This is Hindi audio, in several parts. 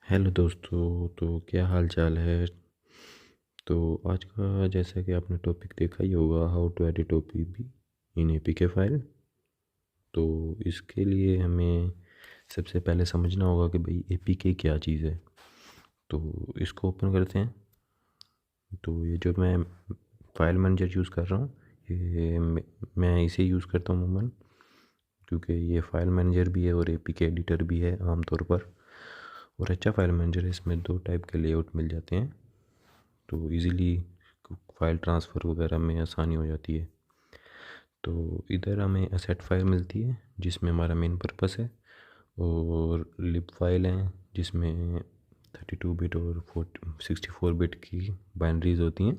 हेलो दोस्तों। तो क्या हाल चाल है। तो आज का जैसा कि आपने टॉपिक देखा ही होगा, how to edit OPB in APK file. तो इसके लिए हमें सबसे पहले समझना होगा कि भाई एपीके क्या चीज़ है। तो इसको ओपन करते हैं। तो ये जो मैं फाइल मैनेजर यूज़ कर रहा हूँ, ये मैं इसे यूज़ करता हूँ अमूमन, क्योंकि ये फाइल मैनेजर भी है और एपीके एडिटर भी है आमतौर पर। और अच्छा फाइल मैनेजर है, इसमें दो टाइप के लेआउट मिल जाते हैं, तो इजीली फाइल ट्रांसफ़र वगैरह में आसानी हो जाती है। तो इधर हमें असेट फाइल मिलती है जिसमें हमारा मेन पर्पस है, और लिब फाइल हैं जिसमें 32 बिट और 64 बिट की बाइनरीज होती हैं।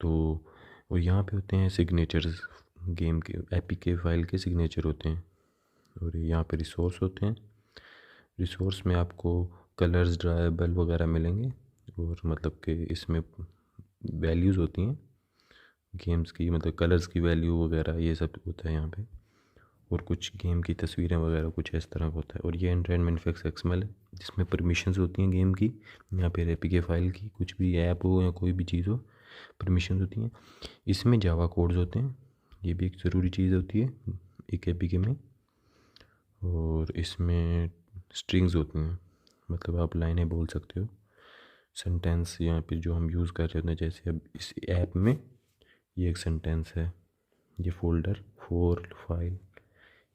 तो और यहाँ पे होते हैं सिग्नेचर्स, गेम के एपीके फाइल के सिग्नेचर होते हैं। और यहाँ पे रिसोर्स होते हैं। रिसोर्स में आपको कलर्स ड्राइबल वगैरह मिलेंगे, और मतलब कि इसमें वैल्यूज़ होती हैं गेम्स की, मतलब कलर्स की वैल्यू वगैरह ये सब होता है यहाँ पे। और कुछ गेम की तस्वीरें वगैरह कुछ इस तरह का होता है। और ये एनवायरनमेंट फिक्स एक्सएमएल है जिसमें परमिशंस होती हैं गेम की, या फिर एपीके फाइल की, कुछ भी ऐप हो या कोई भी चीज़ हो, परमिशंस होती हैं। इसमें जावा कोड्स होते हैं, ये भी एक ज़रूरी चीज़ होती है एक एपीके में। और इसमें स्ट्रिंग्स होती हैं, मतलब आप लाइनें बोल सकते हो, सेंटेंस यहाँ पे जो हम यूज़ कर रहे होते हैं। जैसे अब इस ऐप में ये एक सेंटेंस है, ये फोल्डर 4 फाइल,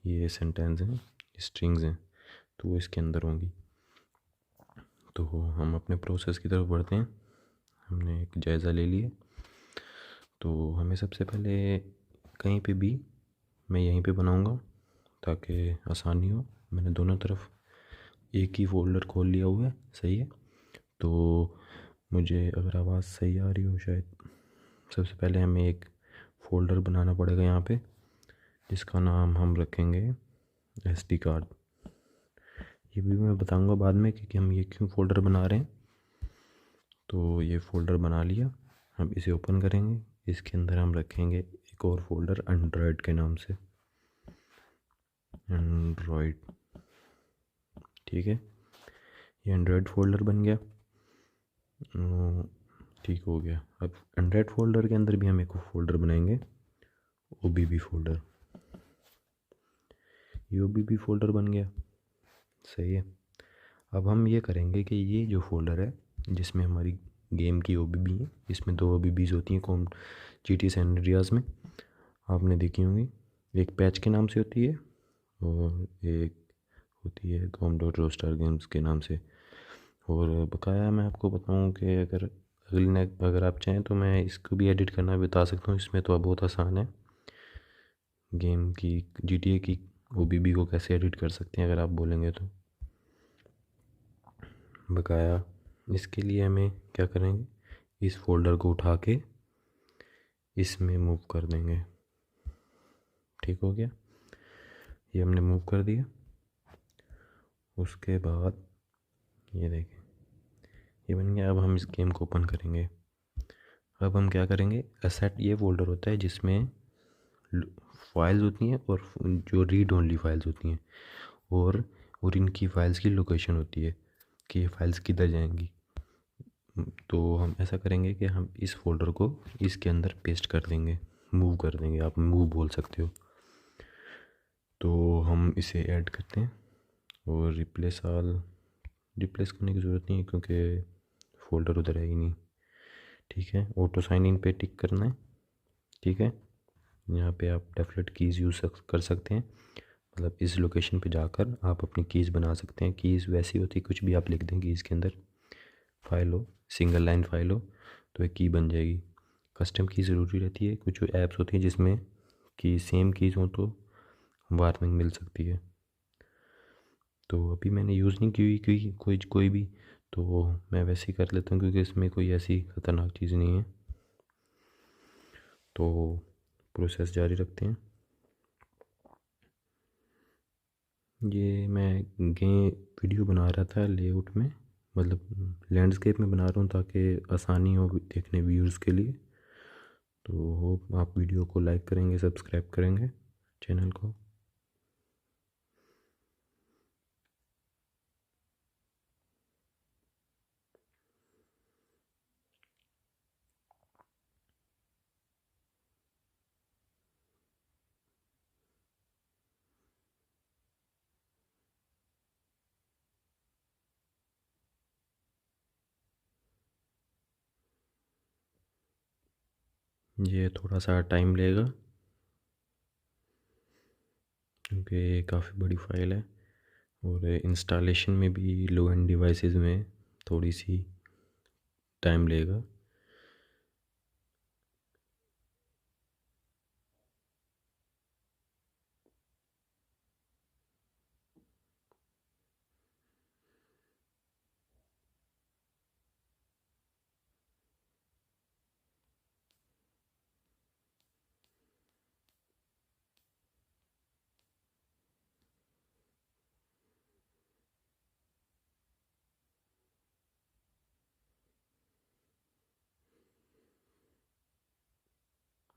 ये सेंटेंस हैं, स्ट्रिंग्स हैं, तो वो इसके अंदर होंगी। तो हम अपने प्रोसेस की तरफ बढ़ते हैं। हमने एक जायज़ा ले लिया। तो हमें सबसे पहले कहीं पे भी, मैं यहीं पे बनाऊंगा ताकि आसानी हो। मैंने दोनों तरफ एक ही फोल्डर खोल लिया हुआ है, सही है। तो मुझे अगर आवाज़ सही आ रही हो शायद, सबसे पहले हमें एक फ़ोल्डर बनाना पड़ेगा यहाँ पे, जिसका नाम हम रखेंगे एसडी कार्ड। ये भी मैं बताऊंगा बाद में कि हम ये क्यों फ़ोल्डर बना रहे हैं। तो ये फ़ोल्डर बना लिया, हम इसे ओपन करेंगे। इसके अंदर हम रखेंगे एक और फोल्डर एंड्रॉयड के नाम से, एंड्रॉयड। ठीक है, ये एंड्रॉयड फोल्डर बन गया। ठीक हो गया। अब एंड्रॉयड फोल्डर के अंदर भी हम एक फ़ोल्डर बनाएंगे, ओबीबी फोल्डर। ये ओबीबी फोल्डर बन गया, सही है। अब हम ये करेंगे कि ये जो फोल्डर है जिसमें हमारी गेम की ओबीबी है, इसमें दो ओबीबीज होती हैं कॉम जीटी सैन एंड्रियास में, आपने देखी होंगी। एक पैच के नाम से होती है और एक होती है कॉम डॉट रोस्टार गेम्स के नाम से। और बकाया मैं आपको बताऊं कि अगर आप चाहें तो मैं इसको भी एडिट करना बता सकता हूँ। इसमें तो अब बहुत आसान है, गेम की जीटीए की ओबीबी को कैसे एडिट कर सकते हैं अगर आप बोलेंगे तो। बकाया इसके लिए हमें क्या करेंगे, इस फोल्डर को उठा के इसमें मूव कर देंगे। ठीक हो गया, ये हमने मूव कर दिया। उसके बाद ये देखें, ये बन गया। अब हम इस गेम को ओपन करेंगे। अब हम क्या करेंगे, असेट ये फोल्डर होता है जिसमें फाइल्स होती हैं, और जो रीड ओनली फाइल्स होती हैं, और इनकी फाइल्स की लोकेशन होती है कि ये फाइल्स किधर जाएंगी। तो हम ऐसा करेंगे कि हम इस फोल्डर को इसके अंदर पेस्ट कर देंगे, मूव कर देंगे, आप मूव बोल सकते हो। तो हम इसे ऐड करते हैं, और रिप्लेस करने की ज़रूरत नहीं है क्योंकि फ़ोल्डर उधर है ही नहीं। ठीक है, ऑटो साइन इन पे टिक करना है। ठीक है, यहाँ पे आप डेफलेट कीज़ यूज़ कर सकते हैं, मतलब इस लोकेशन पे जाकर आप अपनी कीज़ बना सकते हैं। कीज़ वैसी होती है, कुछ भी आप लिख दें कीज़ के अंदर, फाइल हो, सिंगल लाइन फाइल हो तो एक की बन जाएगी। कस्टम की ज़रूरी रहती है, कुछ ऐप्स होती हैं जिसमें की सेम कीज़ हो तो वार्निंग मिल सकती है। तो अभी मैंने यूज़ नहीं की हुई कोई भी, तो मैं वैसे ही कर लेता हूँ क्योंकि इसमें कोई ऐसी ख़तरनाक चीज़ नहीं है। तो प्रोसेस जारी रखते हैं। ये मैं गे वीडियो बना रहा था लेआउट में, मतलब लैंडस्केप में बना रहा हूँ ताकि आसानी हो देखने व्यूज़ के लिए। तो होप आप वीडियो को लाइक करेंगे, सब्सक्राइब करेंगे चैनल को। ये थोड़ा सा टाइम लेगा क्योंकि काफ़ी बड़ी फ़ाइल है और इंस्टॉलेशन में भी लो एंड डिवाइसेस में थोड़ी सी टाइम लेगा।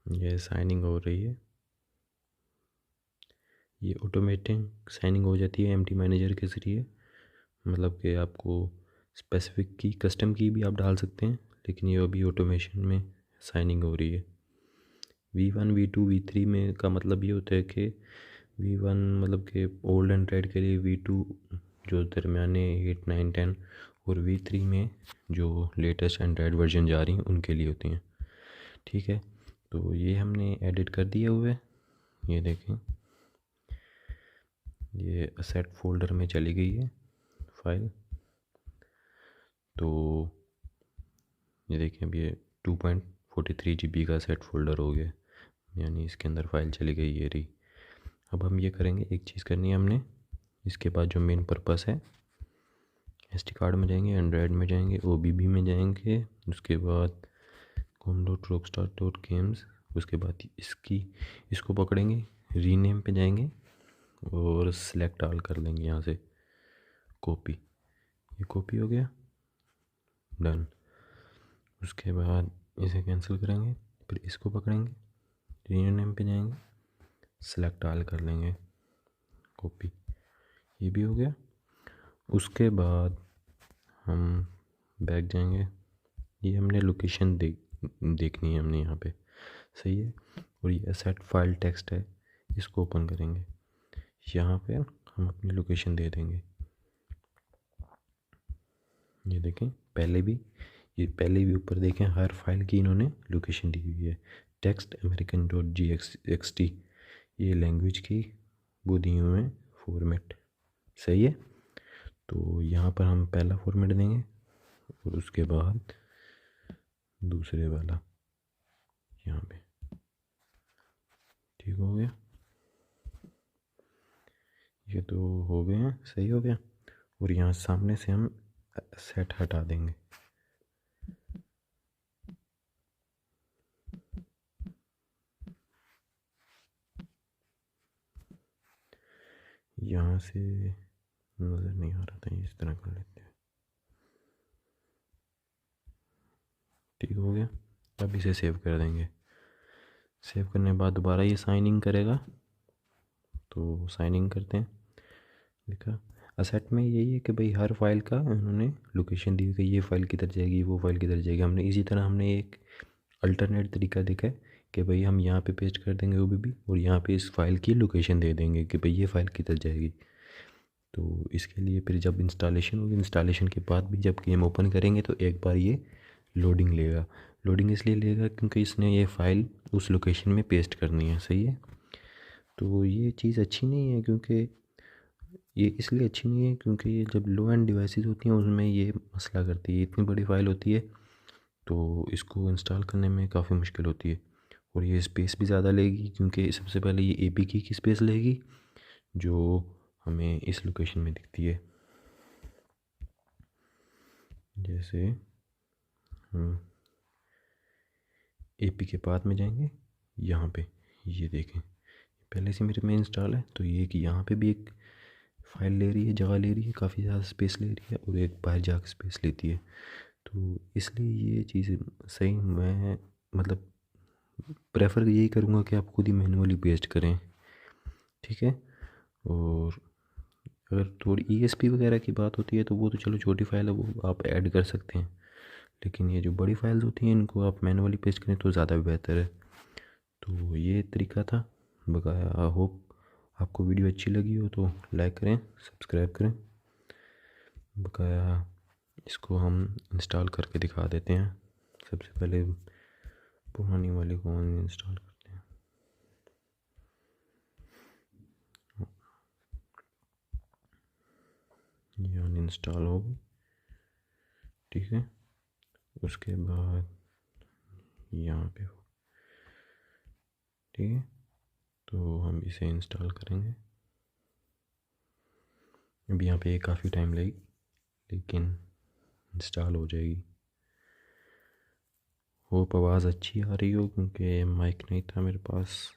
ये साइनिंग हो रही है, ये ऑटोमेटिक साइनिंग हो जाती है एमटी मैनेजर के ज़रिए। मतलब कि आपको स्पेसिफिक की कस्टम की भी आप डाल सकते हैं, लेकिन ये अभी ऑटोमेशन में साइनिंग हो रही है। V1 V2 V3 में का मतलब ये होता है कि V1 मतलब कि ओल्ड एंड्रॉयड के लिए, V2 जो दरमियाने 8 9 10 और V3 में जो लेटेस्ट एंड्रॉयड वर्जन जा रही हैं उनके लिए होती हैं। ठीक है, तो ये हमने एडिट कर दिए हुए, ये देखें ये असेट फोल्डर में चली गई है फाइल। तो ये देखें अभी ये 2.43 GB का सेट फोल्डर हो गया, यानी इसके अंदर फ़ाइल चली गई ये रही। अब हम ये करेंगे, एक चीज़ करनी है हमने, इसके बाद जो मेन पर्पस है, SD कार्ड में जाएंगे, एंड्रॉयड में जाएंगे, OBB में जाएंगे, उसके बाद com.rockstar.games, उसके बाद इसको पकड़ेंगे, रीनेम पे जाएंगे और सिलेक्ट ऑल कर लेंगे यहाँ से, कॉपी, ये कॉपी हो गया, डन। उसके बाद इसे कैंसिल करेंगे, फिर इसको पकड़ेंगे, रीनेम पे जाएंगे, सिलेक्ट ऑल कर लेंगे, कॉपी, ये भी हो गया। उसके बाद हम बैक जाएंगे, ये हमने लोकेशन देखनी है हमने यहाँ पे, सही है। और ये एसेट फाइल टेक्स्ट है, इसको ओपन करेंगे, यहाँ पे हम अपनी लोकेशन दे देंगे। ये देखें पहले भी ऊपर देखें, हर फाइल की इन्होंने लोकेशन दी हुई है। टेक्स्ट american.gxt, ये लैंग्वेज की वो दी हुए हैं फॉर्मेट, सही है। तो यहाँ पर हम पहला फॉर्मेट देंगे और उसके बाद दूसरे वाला यहाँ पे, ठीक हो गया। ये तो हो गए हैं, सही हो गया। और यहाँ सामने से हम सेट हटा देंगे, यहाँ से नज़र नहीं आ रहा था, इस तरह कर लेते हैं, ठीक हो गया। अब इसे सेव कर देंगे, सेव करने के बाद दोबारा ये साइन इन करेगा, तो साइन इन करते हैं। देखा, असेट में यही है कि भाई हर फाइल का उन्होंने लोकेशन दी हुई कि ये फ़ाइल किधर जाएगी, वो फाइल किधर जाएगी। हमने इसी तरह हमने एक अल्टरनेट तरीका देखा है कि भाई हम यहाँ पे पेस्ट कर देंगे OBB और यहाँ पे इस फाइल की लोकेशन दे देंगे कि भाई ये फ़ाइल किधर जाएगी। तो इसके लिए फिर जब इंस्टॉलेशन होगी, इंस्टॉलेशन के बाद भी जब गेम ओपन करेंगे तो एक बार ये लोडिंग लेगा। लोडिंग इसलिए लेगा क्योंकि इसने ये फ़ाइल उस लोकेशन में पेस्ट करनी है, सही है। तो ये चीज़ अच्छी नहीं है, क्योंकि ये इसलिए अच्छी नहीं है क्योंकि ये जब लो एंड डिवाइसेस होती हैं उसमें ये मसला करती है, इतनी बड़ी फ़ाइल होती है तो इसको इंस्टॉल करने में काफ़ी मुश्किल होती है। और ये स्पेस भी ज़्यादा लेगी, क्योंकि सबसे पहले ये APK की स्पेस लेगी जो हमें इस लोकेशन में दिखती है। जैसे हम APK पाथ में जाएंगे, यहाँ पे ये देखें पहले से मेरे में इंस्टॉल है, तो ये कि यहाँ पे भी एक फ़ाइल ले रही है, जगह ले रही है, काफ़ी ज़्यादा स्पेस ले रही है और एक बाहर जाकर स्पेस लेती है। तो इसलिए ये चीज़ सही, मैं मतलब प्रेफर यही करूँगा कि आप खुद ही मैनुअली पेस्ट करें, ठीक है। और अगर थोड़ी ESP वगैरह की बात होती है तो वो तो चलो छोटी फ़ाइल है, वो आप ऐड कर सकते हैं, लेकिन ये जो बड़ी फाइल्स होती हैं इनको आप मैनुअली पेस्ट करें तो ज़्यादा बेहतर है। तो ये तरीका था बकाया। आई होप आपको वीडियो अच्छी लगी हो तो लाइक करें, सब्सक्राइब करें। बकाया इसको हम इंस्टॉल करके दिखा देते हैं। सबसे पहले पुरानी वाली को इंस्टॉल करते हैं। ये अनइंस्टॉल हो गई, ठीक है। उसके बाद यहाँ पे हो, ठीक है। तो हम इसे इंस्टॉल करेंगे। अब यहाँ पे काफ़ी टाइम लगेगी, लेकिन इंस्टॉल हो जाएगी। होप आवाज़ अच्छी आ रही हो, क्योंकि माइक नहीं था मेरे पास।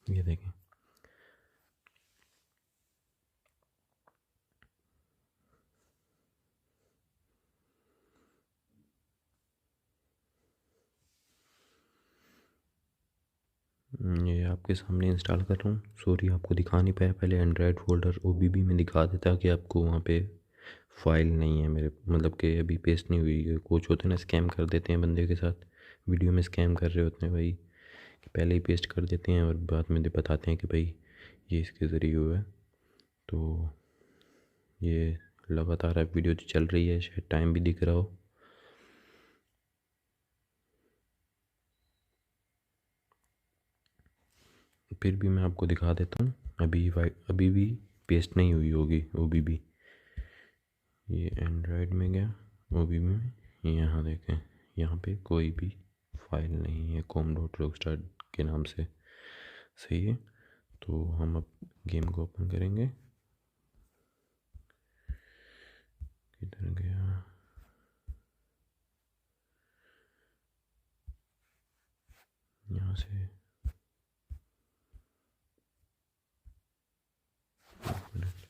ये देखें, ये आपके सामने इंस्टॉल कर रहा हूँ। सॉरी, आपको दिखा नहीं पाया पहले। एंड्रॉयड फोल्डर OBB में दिखा देता कि आपको वहाँ पे फाइल नहीं है मेरे, मतलब कि अभी पेस्ट नहीं हुई। कुछ होते हैं ना, स्कैम कर देते हैं बंदे के साथ, वीडियो में स्कैम कर रहे होते हैं भाई, कि पहले ही पेस्ट कर देते हैं और बाद में बताते हैं कि भाई ये इसके ज़रिए हुआ है। तो ये लगातार अब वीडियो चल रही है, शायद टाइम भी दिख रहा हो। फिर भी मैं आपको दिखा देता हूँ। अभी भी पेस्ट नहीं हुई होगी OBB। ये एंड्रॉयड में गया, OBB में, यहाँ देखें, यहाँ पे कोई भी फाइल नहीं है com.rockstar के नाम से। सही है। तो हम अब गेम को ओपन करेंगे। किधर गया? यहाँ से एक मिनट।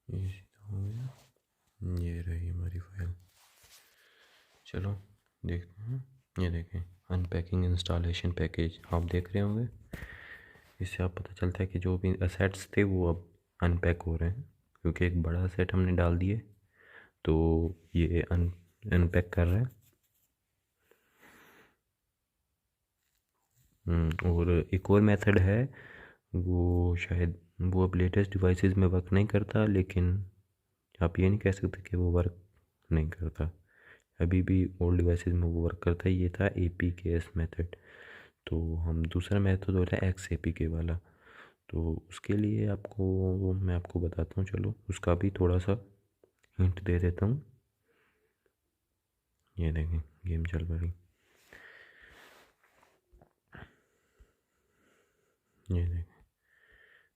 ये सीधा हो गया, ये रही हमारी फाइल। चलो देखते हैं। ये देखें, अनपैकिंग इंस्टॉलेशन पैकेज, आप देख रहे होंगे। इससे आप पता चलता है कि जो भी असेट्स थे वो अब अनपैक हो रहे हैं, क्योंकि एक बड़ा असेट हमने डाल दिए, तो ये अनपैक कर रहा है। और एक और मेथड है, वो शायद वो अब लेटेस्ट डिवाइसेस में वर्क नहीं करता, लेकिन आप ये नहीं कह सकते कि वो वर्क नहीं करता। अभी भी ओल्ड डिवाइसेस में वो वर्क करता है। ये था APKS मेथड। तो हम दूसरा मेथड हो रहा है XAPK वाला। तो उसके लिए आपको मैं आपको बताता हूँ, चलो उसका भी थोड़ा सा हिंट दे देता हूँ। ये देखें, गेम चल पड़ी। ये देखें,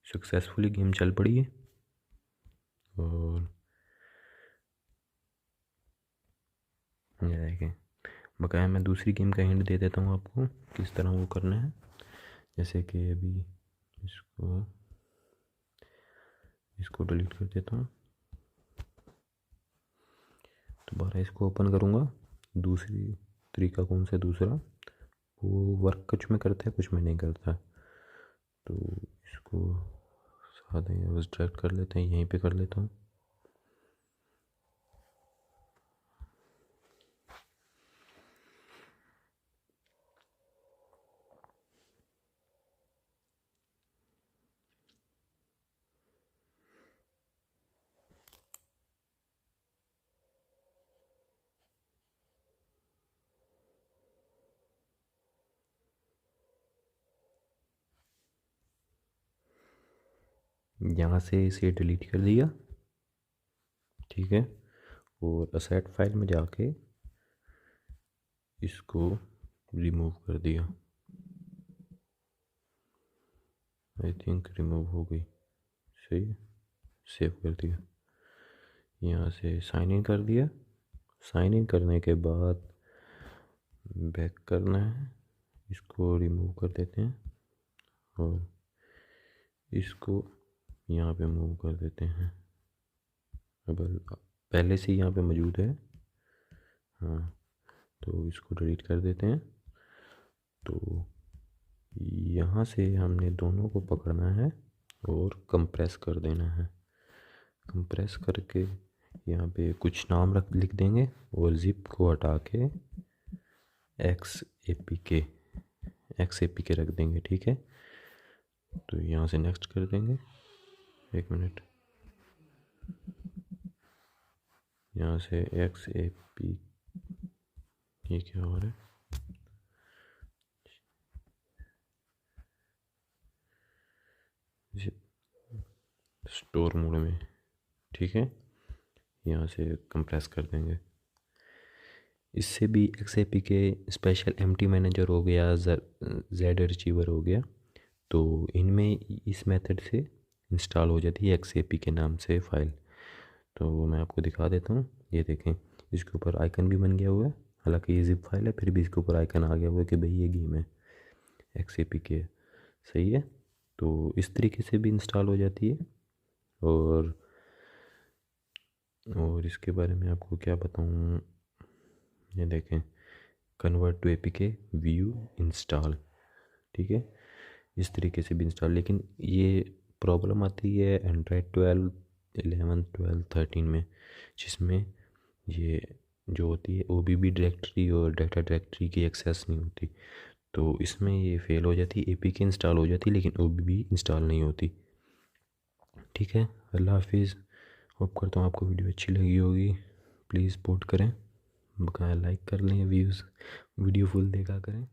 सक्सेसफुली गेम चल पड़ी है। और ये देखें, बकाया मैं दूसरी गेम का हिंट दे देता हूँ आपको किस तरह वो करना है। जैसे कि अभी इसको इसको डिलीट कर देता हूँ, दोबारा इसको ओपन करूँगा। दूसरी तरीका कौन सा दूसरा, वो वर्क कुछ में करता है कुछ में नहीं करता। तो इसको सादा बस डायरेक्ट कर लेते हैं, यहीं पे कर लेता हूँ। यहाँ से इसे डिलीट कर दिया, ठीक है। और असेट फाइल में जाके इसको रिमूव कर दिया। आई थिंक रिमूव हो गई, सही है। सेव कर दिया, यहाँ से साइन इन कर दिया। साइन इन करने के बाद बैक करना है, इसको रिमूव कर देते हैं। और इसको यहाँ पे मूव कर देते हैं। अब पहले से यहाँ पे मौजूद है, हाँ, तो इसको डिलीट कर देते हैं। तो यहाँ से हमने दोनों को पकड़ना है और कंप्रेस कर देना है। कंप्रेस करके यहाँ पे कुछ नाम लिख देंगे और ज़िप को हटा के XAPK रख देंगे, ठीक है। तो यहाँ से नेक्स्ट कर देंगे, एक मिनट, यहाँ से XAPK, ये क्या हो रहा है, स्टोर मोड में, ठीक है। यहाँ से कंप्रेस कर देंगे। इससे भी XAPK स्पेशल एम्प्टी मैनेजर हो गया, जेड अचीवर हो गया, तो इनमें इस मेथड से इंस्टॉल हो जाती है XAPK नाम से फ़ाइल। तो वो मैं आपको दिखा देता हूँ। ये देखें, इसके ऊपर आइकन भी बन गया हुआ है, हालांकि ये ज़िप फाइल है, फिर भी इसके ऊपर आइकन आ गया हुआ है कि भाई ये गेम है, XAPK है, सही है। तो इस तरीके से भी इंस्टॉल हो जाती है। और इसके बारे में आपको क्या बताऊँ, ये देखें, convert to APK view install, ठीक है, इस तरीके से भी इंस्टॉल। लेकिन ये प्रॉब्लम आती है एंड्रॉयड 12, 11, 12, 13 में, जिसमें ये जो होती है OBB डायरेक्टरी और डाटा डायरेक्टरी की एक्सेस नहीं होती। तो इसमें ये फेल हो जाती है, APK इंस्टॉल हो जाती है लेकिन OBB इंस्टॉल नहीं होती, ठीक है। अल्लाह हाफिज़। होप करता हूँ आपको वीडियो अच्छी लगी होगी। प्लीज़ सपोर्ट करें, बकाया लाइक कर लें, व्यूज़ वीडियो फुल देखा करें।